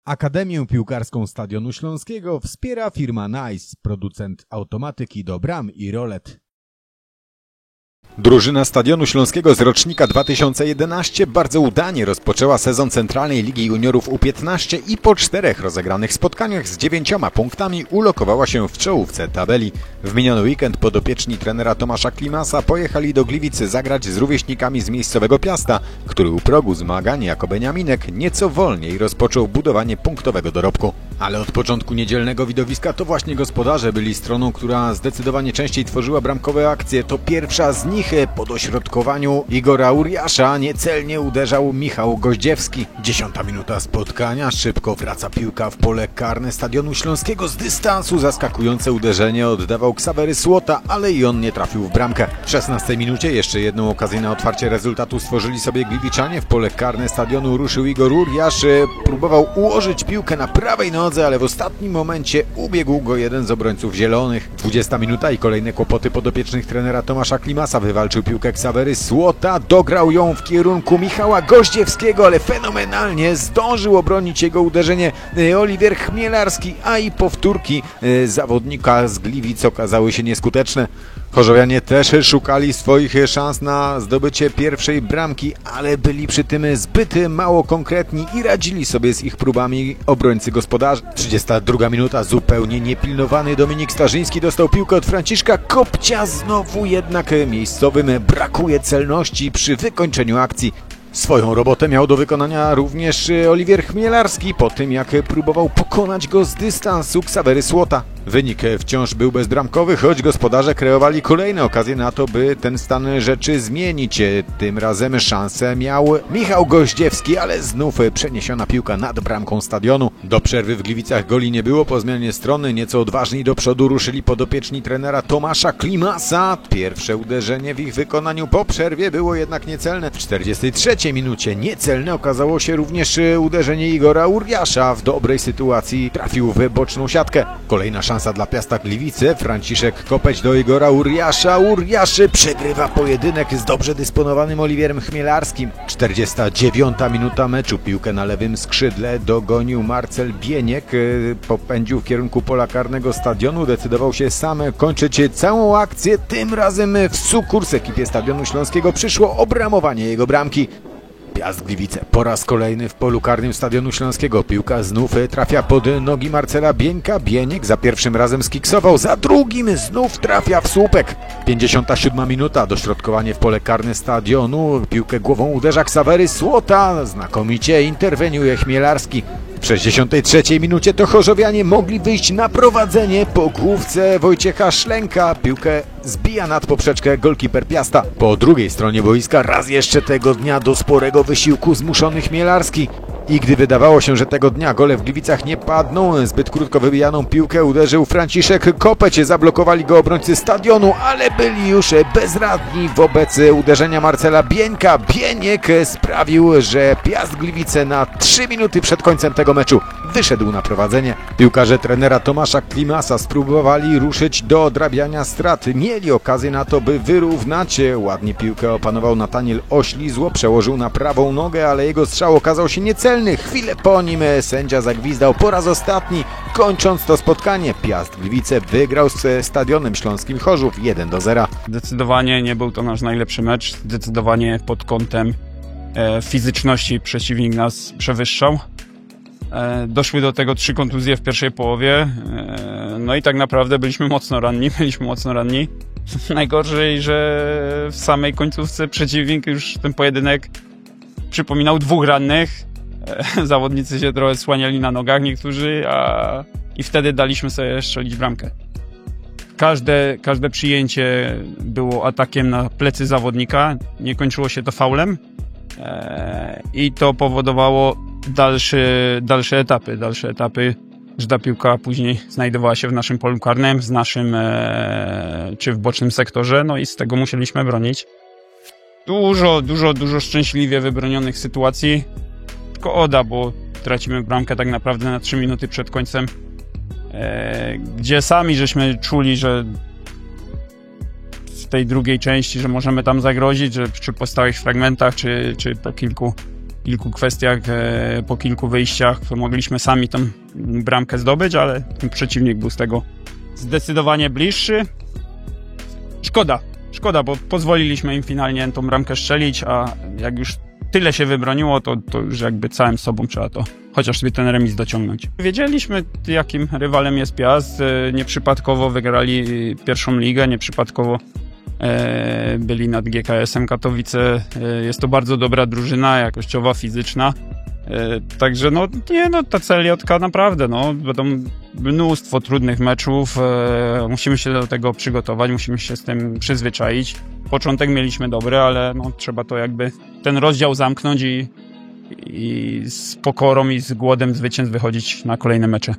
Akademię Piłkarską Stadionu Śląskiego wspiera firma Nice, producent automatyki do bram i rolet. Drużyna Stadionu Śląskiego z rocznika 2011 bardzo udanie rozpoczęła sezon Centralnej Ligi Juniorów U15 i po 4 rozegranych spotkaniach z 9 punktami ulokowała się w czołówce tabeli. W miniony weekend podopieczni trenera Tomasza Klimasa pojechali do Gliwic zagrać z rówieśnikami z miejscowego Piasta, który u progu zmagań jako Beniaminek nieco wolniej rozpoczął budowanie punktowego dorobku. Ale od początku niedzielnego widowiska to właśnie gospodarze byli stroną, która zdecydowanie częściej tworzyła bramkowe akcje. To pierwsza z nich po dośrodkowaniu Igora Uriasza niecelnie uderzał Michał Goździewski. 10. minuta spotkania, szybko wraca piłka w pole karne Stadionu Śląskiego z dystansu. Zaskakujące uderzenie oddawał Ksawery Słota, ale i on nie trafił w bramkę. W 16 minucie jeszcze jedną okazję na otwarcie rezultatu stworzyli sobie Gliwiczanie. W pole karne stadionu ruszył Igor Uriasz. Próbował ułożyć piłkę na prawej nodze, ale w ostatnim momencie ubiegł go jeden z obrońców zielonych. 20 minuta i kolejne kłopoty podopiecznych trenera Tomasza Klimasa. Wywalczył piłkę Ksawery Słota, dograł ją w kierunku Michała Goździewskiego, ale fenomenalnie zdążył obronić jego uderzenie Oliwier Chmielarski, a i powtórki zawodnika z Gliwic okazały się nieskuteczne. Chorzowianie też szukali swoich szans na zdobycie pierwszej bramki, ale byli przy tym zbyt mało konkretni i radzili sobie z ich próbami obrońcy gospodarzy. 32 minuta, zupełnie niepilnowany Dominik Starzyński dostał piłkę od Franciszka Kopcia, znowu jednak miejscowym brakuje celności przy wykończeniu akcji. Swoją robotę miał do wykonania również Oliwier Chmielarski po tym, jak próbował pokonać go z dystansu Ksawery Słota. Wynik wciąż był bezbramkowy, choć gospodarze kreowali kolejne okazje na to, by ten stan rzeczy zmienić. Tym razem szansę miał Michał Goździewski, ale znów przeniesiona piłka nad bramką stadionu. Do przerwy w Gliwicach goli nie było. Po zmianie strony nieco odważni do przodu ruszyli podopieczni trenera Tomasza Klimasa. Pierwsze uderzenie w ich wykonaniu po przerwie było jednak niecelne. W 43 minucie niecelne okazało się również uderzenie Igora Uriasza. W dobrej sytuacji trafił w boczną siatkę. Kolejna szansa dla Piasta Gliwice. Franciszek Kopeć do Igora Uriasza. Uriasz przegrywa pojedynek z dobrze dysponowanym Oliwierem Chmielarskim. 49 minuta meczu. Piłkę na lewym skrzydle dogonił Marcel Bieniek. Popędził w kierunku pola karnego stadionu. Decydował się sam kończyć całą akcję. Tym razem w sukurs ekipie Stadionu Śląskiego przyszło obramowanie jego bramki. Piast Gliwice po raz kolejny w polu karnym Stadionu Śląskiego. Piłka znów trafia pod nogi Marcela Bieńka. Bieniek za pierwszym razem skiksował, za drugim znów trafia w słupek. 57 minuta, dośrodkowanie w pole karne stadionu. Piłkę głową uderza Ksawery Słota. Znakomicie interweniuje Chmielarski. W 63 minucie to chorzowianie mogli wyjść na prowadzenie po główce Wojciecha Szlenka. Piłkę zbija nad poprzeczkę golkiper Piasta. Po drugiej stronie boiska raz jeszcze tego dnia do sporego wysiłku zmuszony Chmielarski. I gdy wydawało się, że tego dnia gole w Gliwicach nie padną, zbyt krótko wybijaną piłkę uderzył Franciszek Kopeć. Zablokowali go obrońcy stadionu, ale byli już bezradni wobec uderzenia Marcela Bieńka. Bieniek sprawił, że Piast Gliwice na 3 minuty przed końcem tego meczu wyszedł na prowadzenie. Piłkarze trenera Tomasza Klimasa spróbowali ruszyć do odrabiania strat. Mieli okazję na to, by wyrównać. Ładnie piłkę opanował Nataniel Oślizło, przełożył na prawą nogę, ale jego strzał okazał się niecelny. Chwilę po nim sędzia zagwizdał po raz ostatni, kończąc to spotkanie. Piast Gliwice wygrał z Stadionem Śląskim Chorzów 1-0. Zdecydowanie nie był to nasz najlepszy mecz. Zdecydowanie pod kątem fizyczności przeciwnik nas przewyższał. Doszły do tego 3 kontuzje w pierwszej połowie. No i tak naprawdę byliśmy mocno ranni. Najgorzej, że w samej końcówce przeciwnik już ten pojedynek przypominał 2 rannych. Zawodnicy się trochę słaniali na nogach niektórzy, i wtedy daliśmy sobie strzelić bramkę. Każde przyjęcie było atakiem na plecy zawodnika, nie kończyło się to faulem i to powodowało dalsze etapy, że ta piłka później znajdowała się w naszym polu karnym, czy w bocznym sektorze, no i z tego musieliśmy bronić. Dużo szczęśliwie wybronionych sytuacji. Szkoda, bo tracimy bramkę tak naprawdę na 3 minuty przed końcem, gdzie sami żeśmy czuli, że w tej drugiej części, że możemy tam zagrozić, że czy po stałych fragmentach, czy po kilku kilku kwestiach, po kilku wyjściach mogliśmy sami tą bramkę zdobyć, ale ten przeciwnik był z tego zdecydowanie bliższy. Szkoda, bo pozwoliliśmy im finalnie tą bramkę strzelić, a jak już tyle się wybroniło, to już jakby całym sobą trzeba to chociaż sobie ten remis dociągnąć. Wiedzieliśmy, jakim rywalem jest Piast. Nieprzypadkowo wygrali pierwszą ligę, nieprzypadkowo byli nad GKS-em Katowice. Jest to bardzo dobra drużyna, jakościowa, fizyczna. Także ta CLJ naprawdę, będą mnóstwo trudnych meczów, musimy się do tego przygotować, musimy się z tym przyzwyczaić. Początek mieliśmy dobry, ale trzeba to jakby ten rozdział zamknąć i z pokorą i z głodem zwycięstw wychodzić na kolejne mecze.